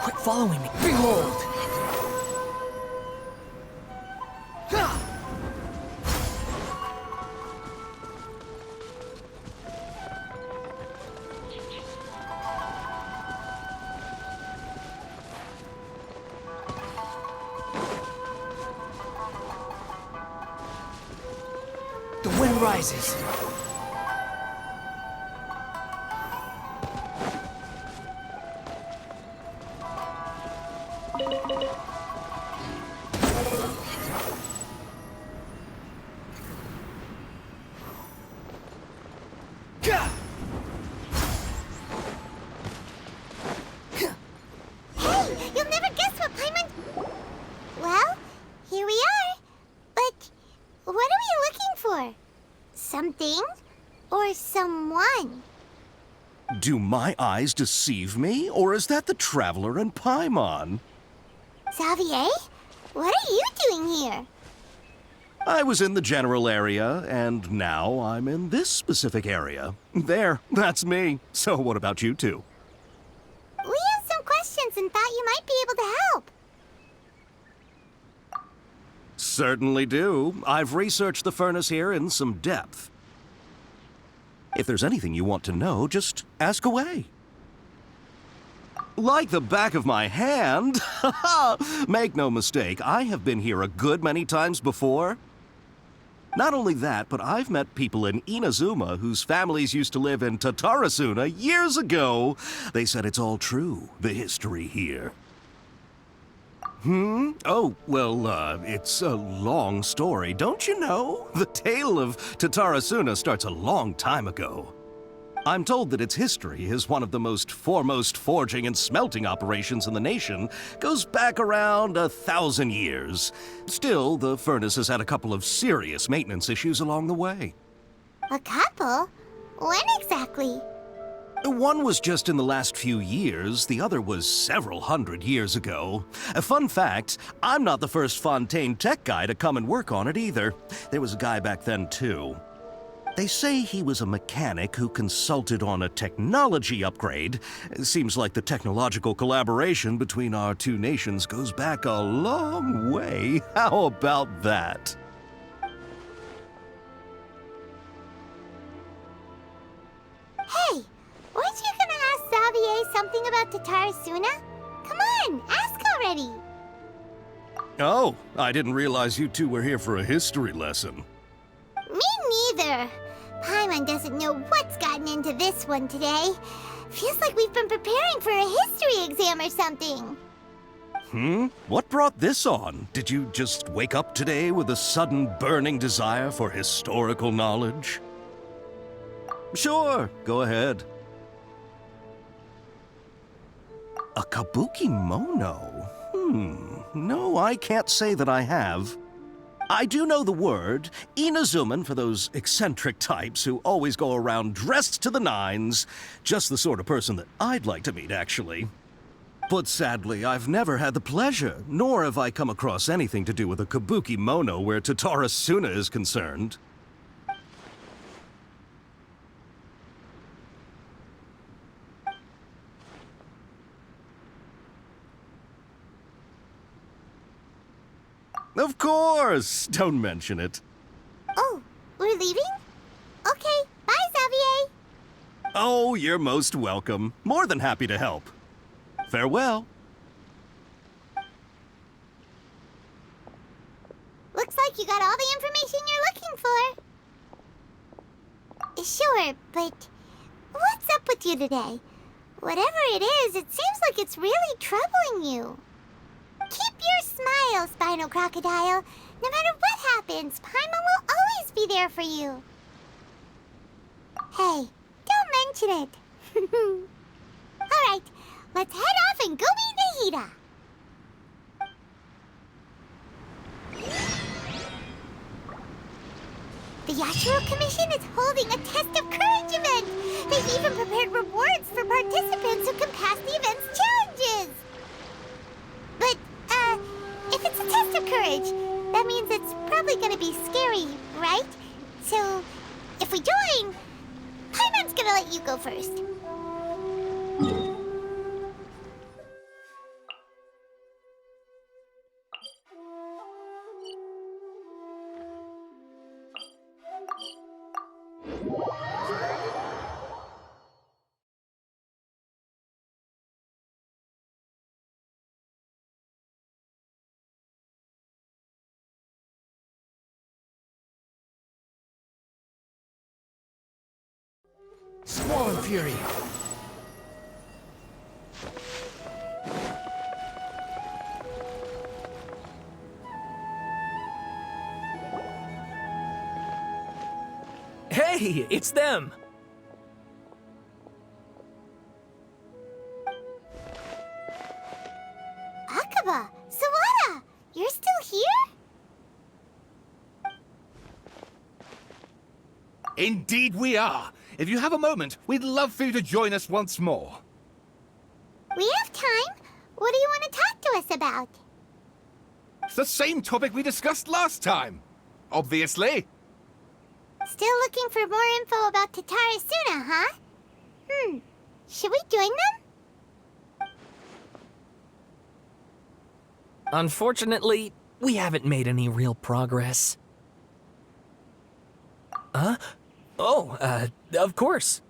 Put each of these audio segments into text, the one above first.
Quit following me. Behold! The wind rises. You'll never guess what Paimon... Well, here we are. But what are we looking for? Something or someone? Do my eyes deceive me, or is that the Traveler and Paimon? Xavier? What are you doing here? I was in the general area, and now I'm in this specific area. There, that's me. So what about you two? We have some questions and thought you might be able to help. Certainly do. I've researched the furnace here in some depth. If there's anything you want to know, just ask away. Like the back of my hand. Make no mistake, I have been here a good many times before. Not only that, but I've met people in Inazuma whose families used to live in Tatarasuna years ago. They said it's all true, the history here. Oh, well, it's a long story, don't you know? The tale of Tatarasuna starts a long time ago. I'm told that its history is one of the most foremost forging and smelting operations in the nation, goes back around 1,000 years. Still, the furnace has had a couple of serious maintenance issues along the way. A couple? When exactly? One was just in the last few years, the other was several hundred years ago. A fun fact, I'm not the first Fontaine tech guy to come and work on it either. There was a guy back then too. They say he was a mechanic who consulted on a technology upgrade. It seems like the technological collaboration between our two nations goes back a long way. How about that? Hey, weren't you gonna ask Xavier something about Tatarasuna? Come on, ask already. Oh, I didn't realize you two were here for a history lesson. Me neither. Paimon doesn't know what's gotten into this one today. Feels like we've been preparing for a history exam or something. What brought this on? Did you just wake up today with a sudden burning desire for historical knowledge? Sure, go ahead. A kabuki mono? No, I can't say that I have. I do know the word, Inazuman for those eccentric types who always go around dressed to the nines. Just the sort of person that I'd like to meet, actually. But sadly, I've never had the pleasure, nor have I come across anything to do with a kabuki mono where Tatarasuna is concerned. Of course! Don't mention it. Oh, we're leaving? Okay, bye, Xavier. Oh, you're most welcome. More than happy to help. Farewell. Looks like you got all the information you're looking for. Sure, but what's up with you today? Whatever it is, it seems like it's really troubling you. Keep your smile, Spinal Crocodile. No matter what happens, Paimon will always be there for you. Hey, don't mention it. All right, let's head off and go meet Nahida. The Yashiro Commission is holding a Test of Courage event. They've even prepared rewards for participants who can pass the event's challenges. But, if it's a Test of Courage, that means it's probably gonna be scary, right? So, if we join, Paimon's gonna let you go first. Squall and Fury. Hey, it's them! Akaba, Sawada, you're still here? Indeed we are. If you have a moment, we'd love for you to join us once more. We have time. What do you want to talk to us about? It's the same topic we discussed last time. Obviously. Still looking for more info about Tatara Suna, huh? Should we join them? Unfortunately, we haven't made any real progress. Huh? Oh, of course.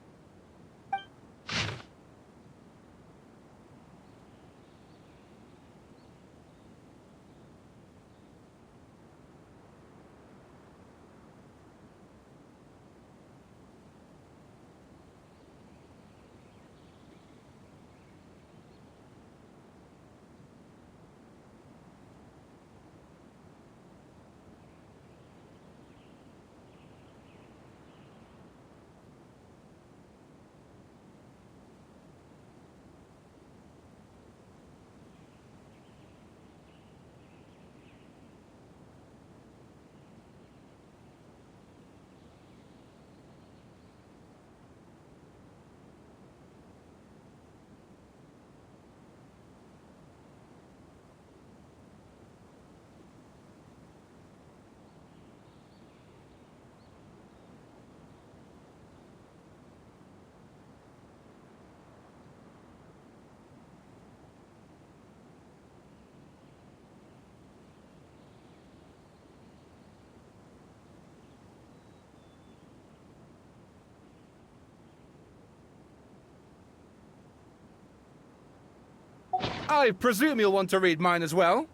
I presume you'll want to read mine as well.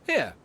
Here.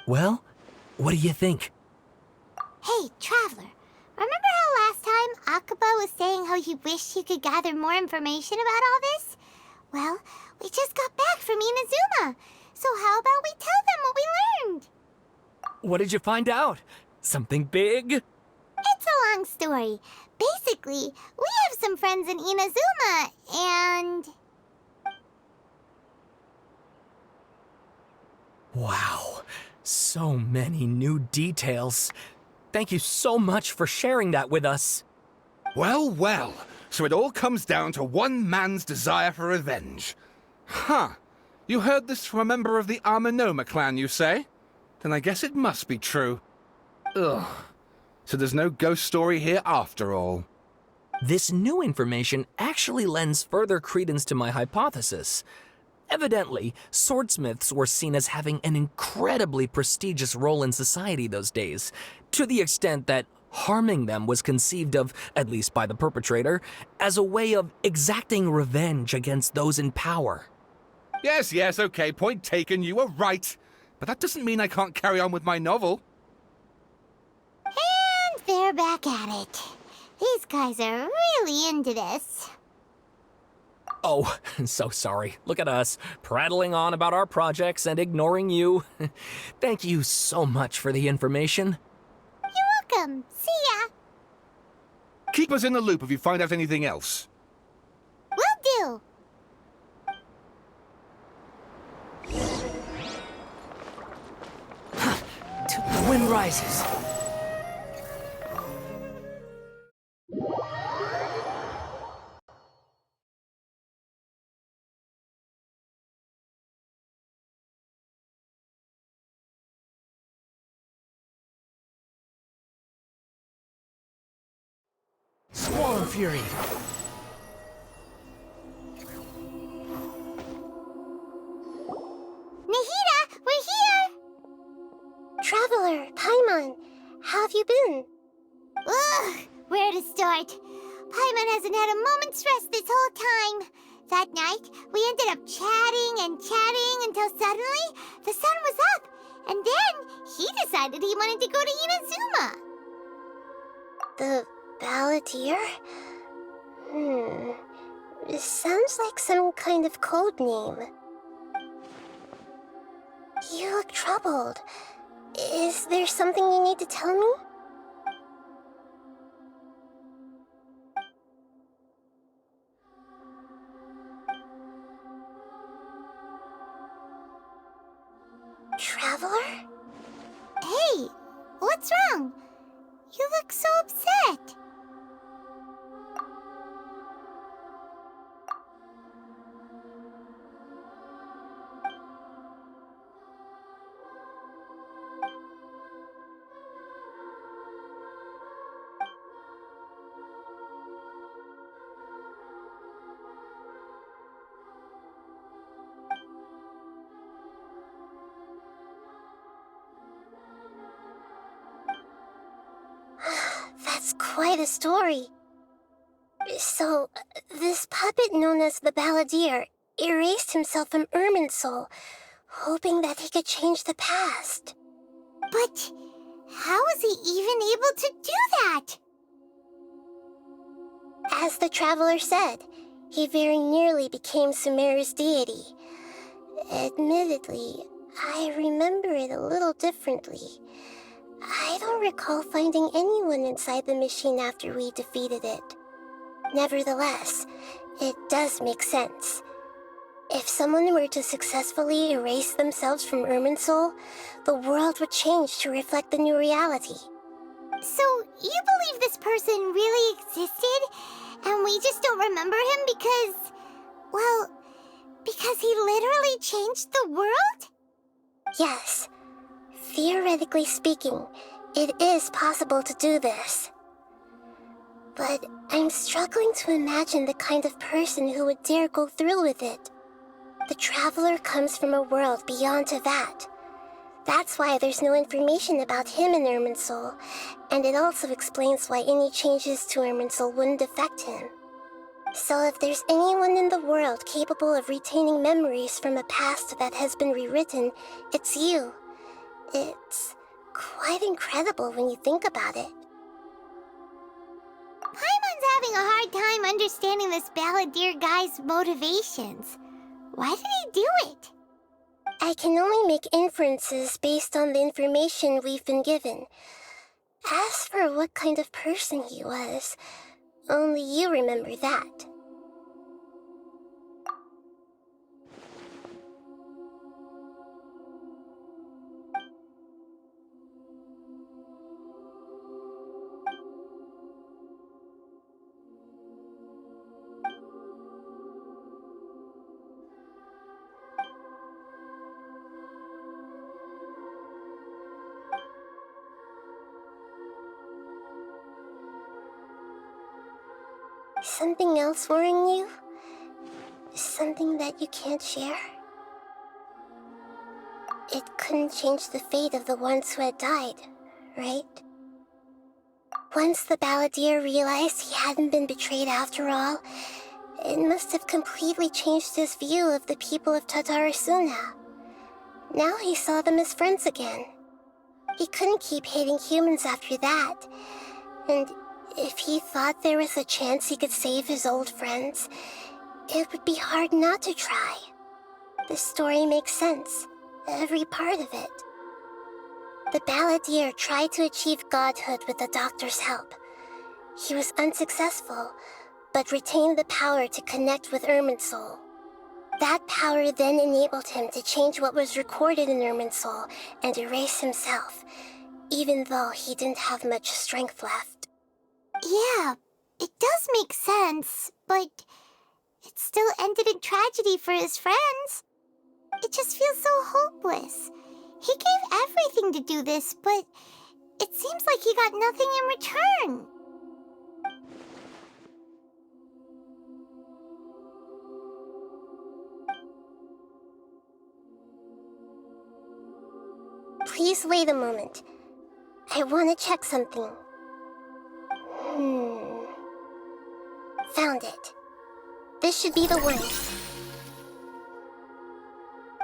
Well, what do you think? Hey, Traveler. Remember how last time Akaba was saying how he wished he could gather more information about all this? Well, we just got back from Inazuma. So how about we tell them what we learned? What did you find out? Something big? It's a long story. Basically, we have some friends in Inazuma, and... Wow, so many new details. Thank you so much for sharing that with us. Well, well. So it all comes down to one man's desire for revenge. Huh. You heard this from a member of the Amanoma clan, you say? Then I guess it must be true. Ugh. So there's no ghost story here after all. This new information actually lends further credence to my hypothesis. Evidently, swordsmiths were seen as having an incredibly prestigious role in society those days, to the extent that harming them was conceived of, at least by the perpetrator, as a way of exacting revenge against those in power. Yes, okay, point taken, you were right. But that doesn't mean I can't carry on with my novel. And they're back at it. These guys are really into this. Oh, so sorry. Look at us, prattling on about our projects and ignoring you. Thank you so much for the information. You're welcome. See ya. Keep us in the loop if you find out anything else. Will do. The wind rises. Squall and fury. Nahida, we're here! Traveler, Paimon, how have you been? Ugh, where to start? Paimon hasn't had a moment's rest this whole time. That night, we ended up chatting and chatting until suddenly the sun was up. And then he decided he wanted to go to Inazuma. The Balladeer? It sounds like some kind of code name. You look troubled. Is there something you need to tell me? Traveler? Hey, what's wrong? You look so upset. That's quite a story. So, this puppet known as the Balladeer erased himself from Irminsul, hoping that he could change the past. But how was he even able to do that? As the Traveler said, he very nearly became Sumeru's deity. Admittedly, I remember it a little differently. I don't recall finding anyone inside the machine after we defeated it. Nevertheless, it does make sense. If someone were to successfully erase themselves from Irminsul, the world would change to reflect the new reality. So, you believe this person really existed, and we just don't remember him because... well, because he literally changed the world? Yes. Theoretically speaking, it is possible to do this. But I'm struggling to imagine the kind of person who would dare go through with it. The Traveler comes from a world beyond Tevat. That's why there's no information about him in Irminsul, and it also explains why any changes to Irminsul wouldn't affect him. So if there's anyone in the world capable of retaining memories from a past that has been rewritten, it's you. It's quite incredible when you think about it. Paimon's having a hard time understanding this Balladeer guy's motivations. Why did he do it? I can only make inferences based on the information we've been given. As for what kind of person he was, only you remember that. Something else worrying you? Something that you can't share? it couldn't change the fate of the ones who had died, right? Once the balladeer realized he hadn't been betrayed after all, it must have completely changed his view of the people of Tatarasuna. Now he saw them as friends again. He couldn't keep hating humans after that, and if he thought there was a chance he could save his old friends, it would be hard not to try. This story makes sense, every part of it. The balladeer tried to achieve godhood with the doctor's help. He was unsuccessful, but retained the power to connect with Irminsul. That power then enabled him to change what was recorded in Irminsul and erase himself, even though he didn't have much strength left. Yeah, it does make sense, but it still ended in tragedy for his friends. It just feels so hopeless. He gave everything to do this, but it seems like he got nothing in return. Please wait a moment. I want to check something. Found it. This should be the one.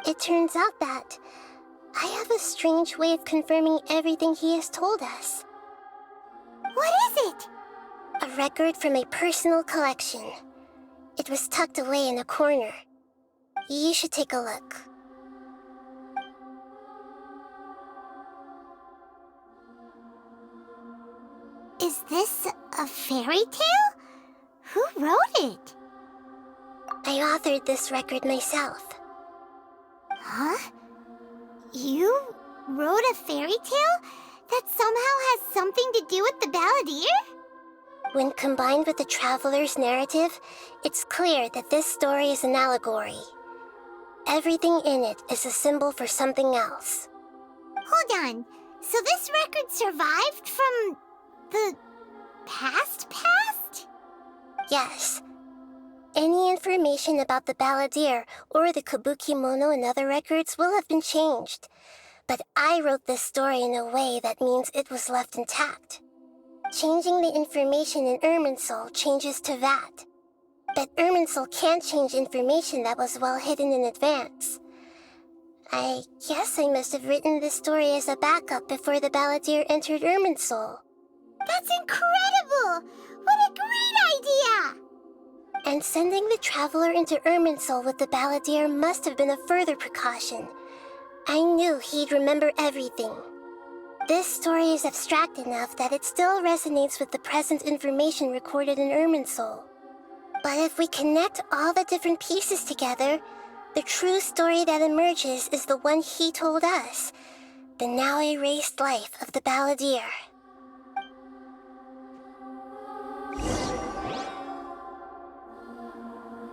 It turns out that I have a strange way of confirming everything he has told us. What is it? A record from a personal collection. It was tucked away in a corner. You should take a look. Is this a fairy tale? Who wrote it? I authored this record myself. Huh? You wrote a fairy tale that somehow has something to do with the balladeer? When combined with the traveler's narrative, it's clear that this story is an allegory. Everything in it is a symbol for something else. Hold on. So this record survived from the past? Yes. Any information about the balladeer or the kabuki mono in other records will have been changed. But I wrote this story in a way that means it was left intact. Changing the information in Irminsul changes to that. But Irminsul can't change information that was well hidden in advance. I guess I must have written this story as a backup before the balladeer entered Irminsul. That's incredible! What a great idea! And sending the traveler into Irminsul with the balladeer must have been a further precaution. I knew he'd remember everything. This story is abstract enough that it still resonates with the present information recorded in Irminsul. But if we connect all the different pieces together, the true story that emerges is the one he told us, the now erased life of the balladeer.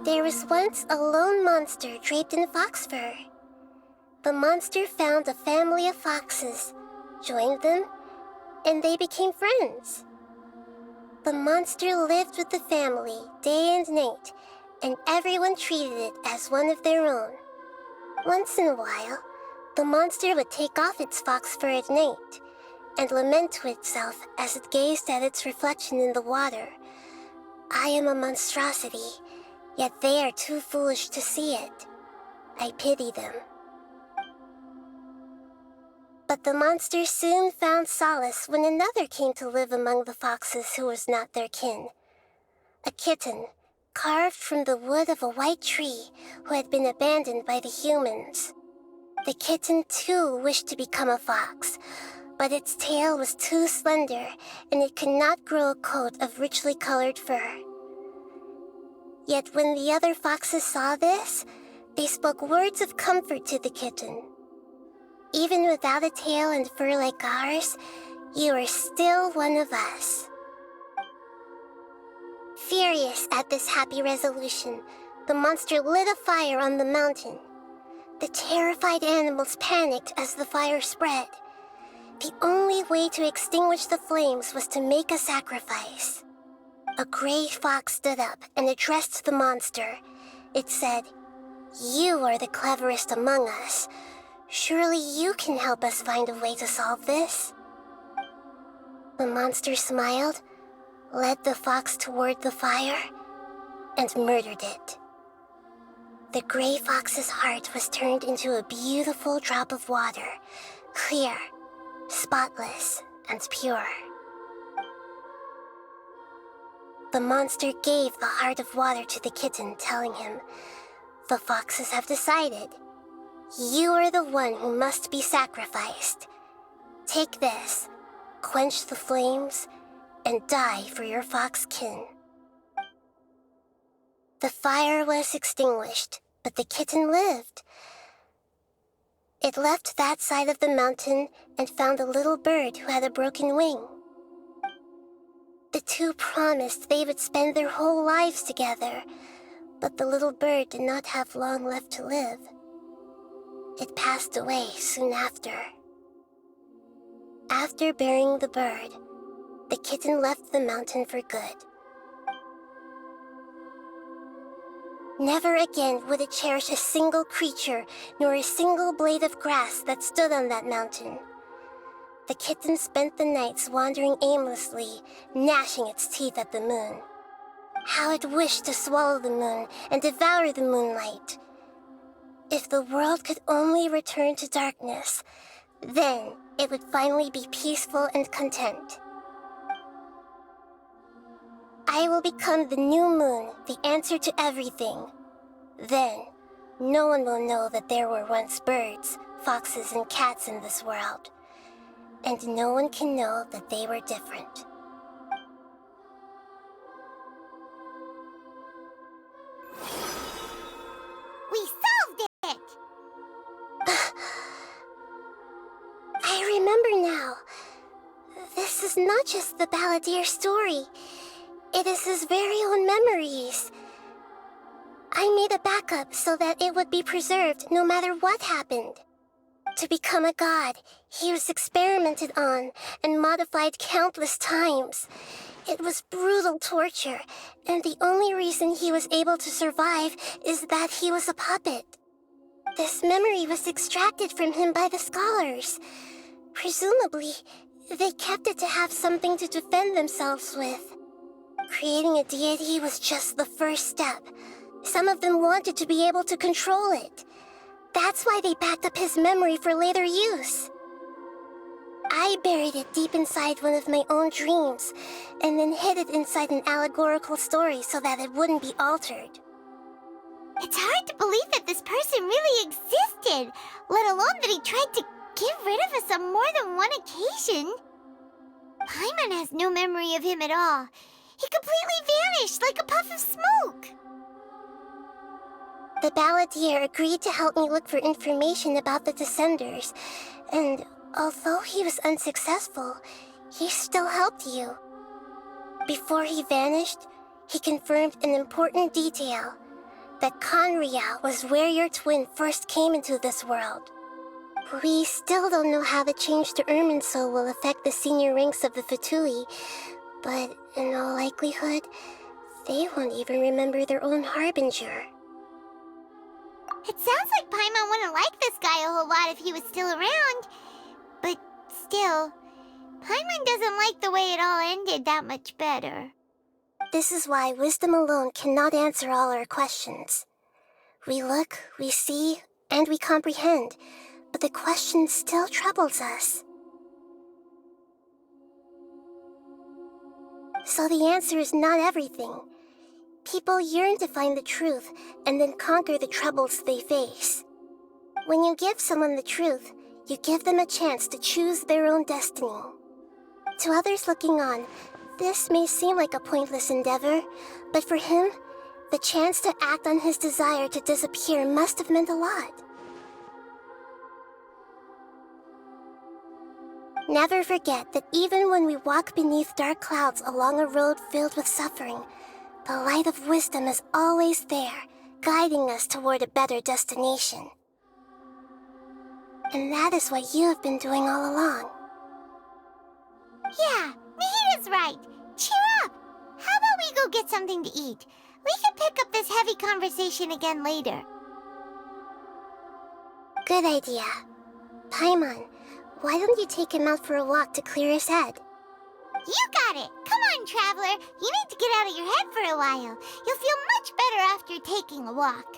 There was once a lone monster draped in fox fur. The monster found a family of foxes, joined them, and they became friends. The monster lived with the family day and night, and everyone treated it as one of their own. Once in a while, the monster would take off its fox fur at night and lament to itself as it gazed at its reflection in the water. I am a monstrosity, yet they are too foolish to see it. I pity them. But the monster soon found solace when another came to live among the foxes who was not their kin. A kitten, carved from the wood of a white tree who had been abandoned by the humans. The kitten too wished to become a fox, but its tail was too slender and it could not grow a coat of richly colored fur. Yet when the other foxes saw this, they spoke words of comfort to the kitten. Even without a tail and fur like ours, you are still one of us. Furious at this happy resolution, the monster lit a fire on the mountain. The terrified animals panicked as the fire spread. The only way to extinguish the flames was to make a sacrifice. A gray fox stood up and addressed the monster. It said, "You are the cleverest among us. Surely you can help us find a way to solve this. The monster smiled, led the fox toward the fire, and murdered it. The gray fox's heart was turned into a beautiful drop of water, clear, spotless, and pure. The monster gave the heart of water to the kitten, telling him, "The foxes have decided. You are the one who must be sacrificed. Take this, quench the flames, and die for your fox kin." The fire was extinguished, but the kitten lived. It left that side of the mountain and found a little bird who had a broken wing. The two promised they would spend their whole lives together, but the little bird did not have long left to live. It passed away soon after. After burying the bird, the kitten left the mountain for good. Never again would it cherish a single creature nor a single blade of grass that stood on that mountain. The kitten spent the nights wandering aimlessly, gnashing its teeth at the moon. How it wished to swallow the moon and devour the moonlight. If the world could only return to darkness, then it would finally be peaceful and content. I will become the new moon, the answer to everything. Then, no one will know that there were once birds, foxes, and cats in this world. And no one can know that they were different. We solved it! I remember now. This is not just the Balladeer story. It is his very own memories. I made a backup so that it would be preserved no matter what happened. To become a god, he was experimented on and modified countless times. It was brutal torture, and the only reason he was able to survive is that he was a puppet. This memory was extracted from him by the scholars. Presumably, they kept it to have something to defend themselves with. Creating a deity was just the first step. Some of them wanted to be able to control it. That's why they backed up his memory for later use. I buried it deep inside one of my own dreams, and then hid it inside an allegorical story so that it wouldn't be altered. It's hard to believe that this person really existed, let alone that he tried to get rid of us on more than one occasion. Paimon has no memory of him at all. He completely vanished like a puff of smoke. The Balladeer agreed to help me look for information about the Descenders, and although he was unsuccessful, he still helped you. Before he vanished, he confirmed an important detail, that Conria was where your twin first came into this world. We still don't know how the change to Irminsul will affect the senior ranks of the Fatui, but in all likelihood, they won't even remember their own Harbinger. It sounds like Paimon wouldn't like this guy a whole lot if he was still around. But still, Paimon doesn't like the way it all ended that much better. This is why wisdom alone cannot answer all our questions. We look, we see, and we comprehend, but the question still troubles us. So the answer is not everything. People yearn to find the truth and then conquer the troubles they face. When you give someone the truth, you give them a chance to choose their own destiny. To others looking on, this may seem like a pointless endeavor, but for him, the chance to act on his desire to disappear must have meant a lot. Never forget that even when we walk beneath dark clouds along a road filled with suffering, the light of wisdom is always there, guiding us toward a better destination. And that is what you have been doing all along. Yeah, Nahita's right. Cheer up! How about we go get something to eat? We can pick up this heavy conversation again later. Good idea. Paimon, why don't you take him out for a walk to clear his head? You got it! Come on, Traveler! You need to get out of your head for a while. You'll feel much better after taking a walk.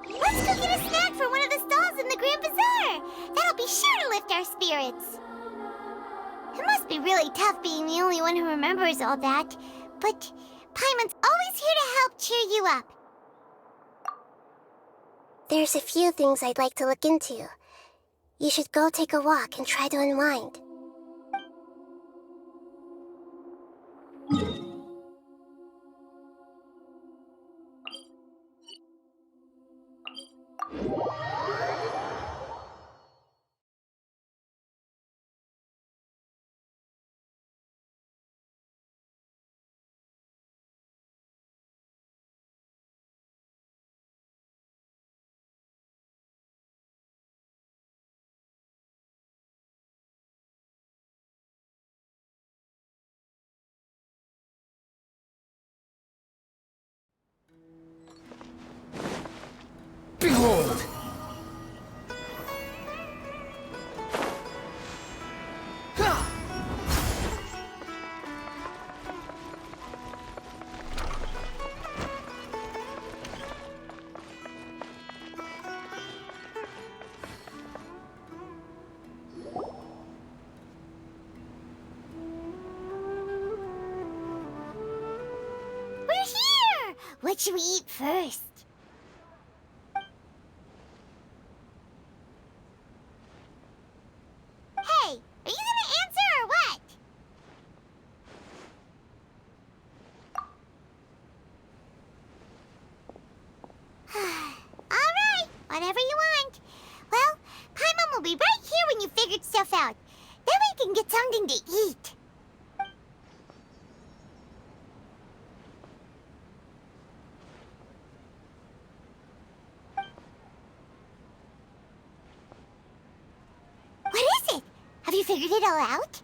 Let's go get a snack from one of the stalls in the Grand Bazaar! That'll be sure to lift our spirits! It must be really tough being the only one who remembers all that, but Paimon's always here to help cheer you up. There's a few things I'd like to look into. You should go take a walk and try to unwind. Behold! We're here! What should we eat first? Hey, are you gonna answer or what? All right, whatever you want. Well, Paimon will be right here when you figured stuff out. Then we can get something to eat. What is it? Have you figured it all out?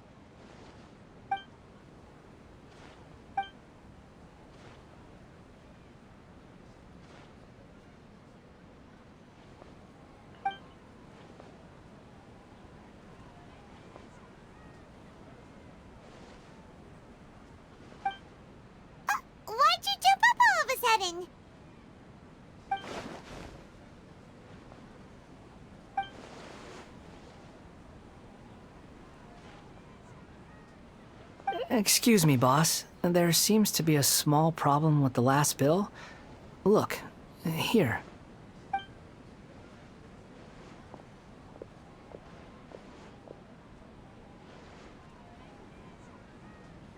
Why'd you jump up all of a sudden? Excuse me, boss. There seems to be a small problem with the last bill. Look, here.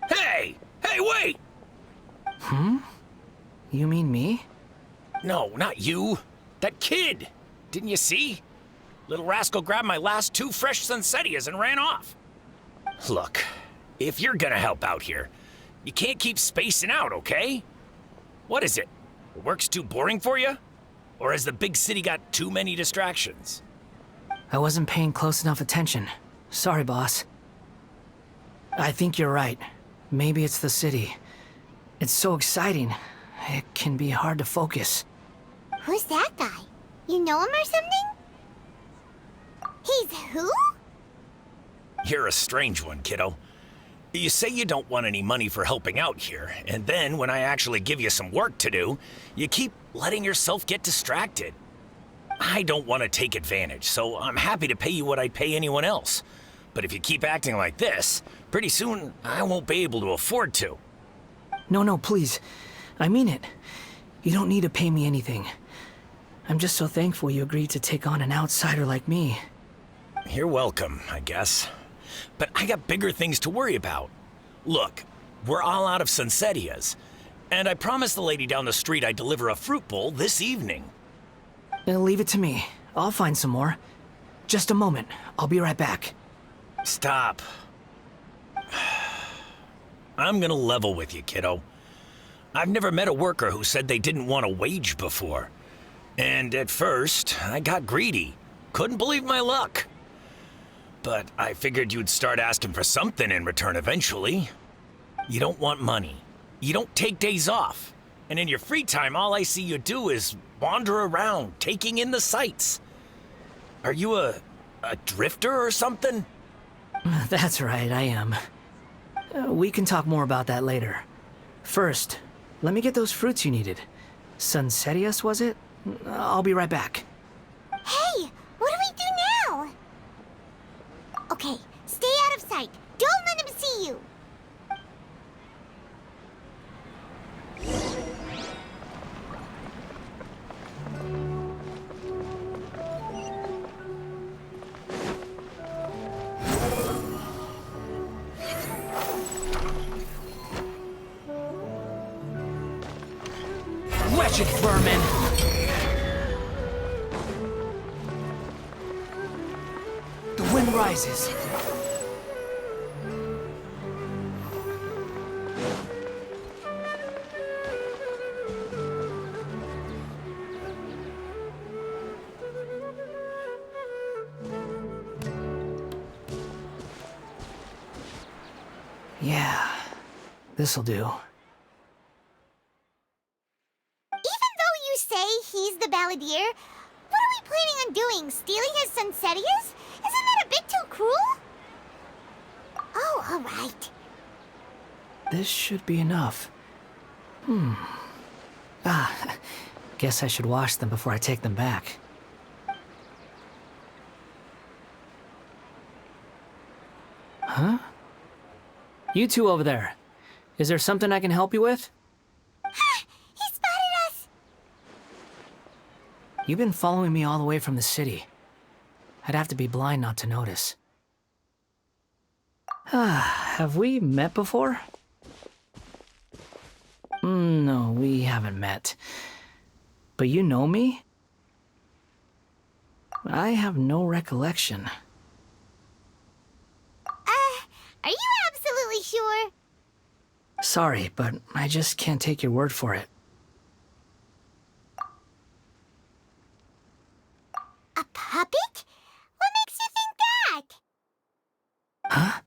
Hey! Hey, wait! You mean me? No, not you. That kid! Didn't you see? Little rascal grabbed my last 2 fresh Sunsettias and ran off. Look, if you're gonna help out here, you can't keep spacing out, okay? What is it? The work's too boring for you? Or has the big city got too many distractions? I wasn't paying close enough attention. Sorry, boss. I think you're right. Maybe it's the city. It's so exciting. It can be hard to focus. Who's that guy? You know him or something? He's who? You're a strange one, kiddo. You say you don't want any money for helping out here, and then when I actually give you some work to do, you keep letting yourself get distracted. I don't want to take advantage, so I'm happy to pay you what I'd pay anyone else. But if you keep acting like this, pretty soon I won't be able to afford to. No, please. I mean it. You don't need to pay me anything. I'm just so thankful you agreed to take on an outsider like me. You're welcome, I guess. But I got bigger things to worry about. Look, we're all out of Sunsettias, and I promised the lady down the street I'd deliver a fruit bowl this evening. Leave it to me. I'll find some more. Just a moment. I'll be right back. Stop. I'm gonna level with you, kiddo. I've never met a worker who said they didn't want a wage before. And at first, I got greedy. Couldn't believe my luck. But I figured you'd start asking for something in return eventually. You don't want money. You don't take days off. And in your free time, all I see you do is wander around, taking in the sights. Are you a drifter or something? That's right, I am. We can talk more about that later. First, let me get those fruits you needed. Sunsetius, was it? I'll be right back. Hey, what do we do now? Okay, stay out of sight. Don't let him see you. Wretched vermin! The wind rises. Yeah, this'll do. Even though you say he's the balladeer, what are we planning on doing? Stealing his Sunsetius? Isn't that a bit too cruel? Oh, all right. This should be enough. Guess I should wash them before I take them back. Huh? You two over there. Is there something I can help you with? He spotted us! You've been following me all the way from the city. I'd have to be blind not to notice. Have we met before? No, we haven't met. But you know me? I have no recollection. Are you absolutely sure? Sorry, but I just can't take your word for it. A puppet? What makes you think that? Huh?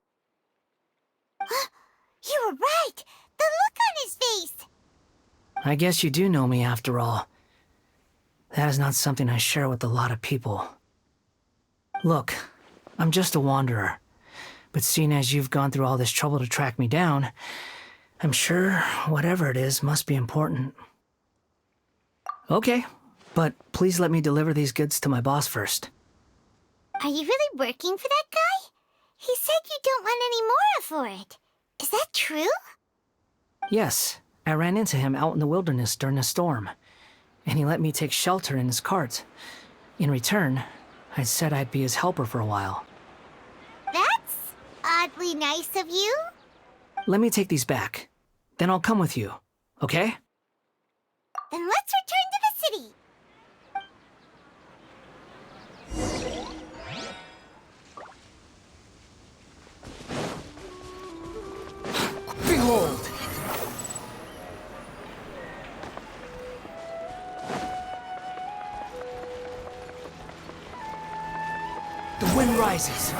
You were right! The look on his face! I guess you do know me after all. That is not something I share with a lot of people. Look, I'm just a wanderer. But seeing as you've gone through all this trouble to track me down, I'm sure whatever it is must be important. Okay, but please let me deliver these goods to my boss first. Are you really working for that guy? He said you don't want any more for it. Is that true? Yes, I ran into him out in the wilderness during a storm, and he let me take shelter in his cart. In return, I said I'd be his helper for a while. That's oddly nice of you. Let me take these back. Then I'll come with you, okay? Then let's return to the city. Behold! The wind rises.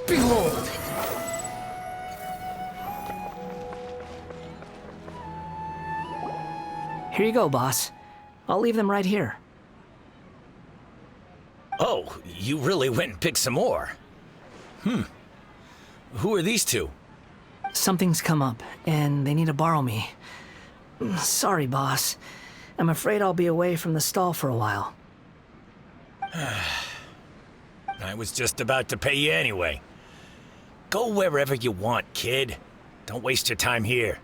Behold! Here you go, boss. I'll leave them right here. Oh, you really went and picked some more. Who are these two? Something's come up, and they need to borrow me. Sorry, boss. I'm afraid I'll be away from the stall for a while. I was just about to pay you anyway. Go wherever you want, kid. Don't waste your time here.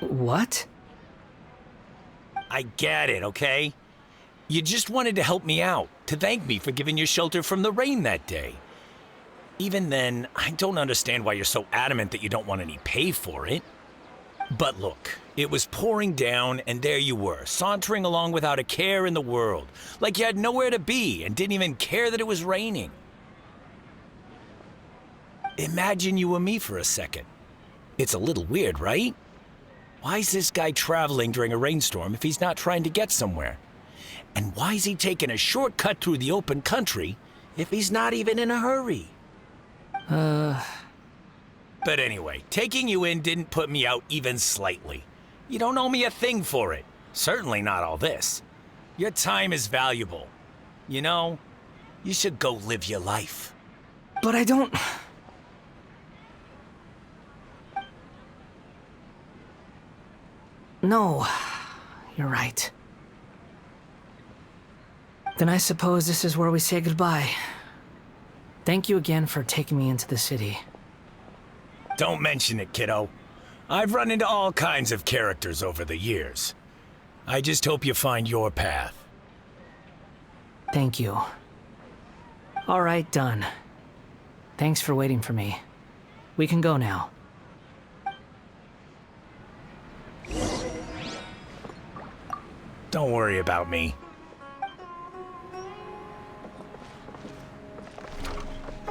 What? I get it, okay? You just wanted to help me out, to thank me for giving you shelter from the rain that day. Even then, I don't understand why you're so adamant that you don't want any pay for it. But look, it was pouring down, and there you were, sauntering along without a care in the world, like you had nowhere to be and didn't even care that it was raining. Imagine you were me for a second. It's a little weird, right? Why's this guy traveling during a rainstorm if he's not trying to get somewhere? And why's he taking a shortcut through the open country if he's not even in a hurry? But anyway, taking you in didn't put me out even slightly. You don't owe me a thing for it. Certainly not all this. Your time is valuable. You know, you should go live your life. But I don't... No, you're right. Then I suppose this is where we say goodbye. Thank you again for taking me into the city. Don't mention it, kiddo. I've run into all kinds of characters over the years. I just hope you find your path. Thank you. All right, done. Thanks for waiting for me. We can go now. Don't worry about me.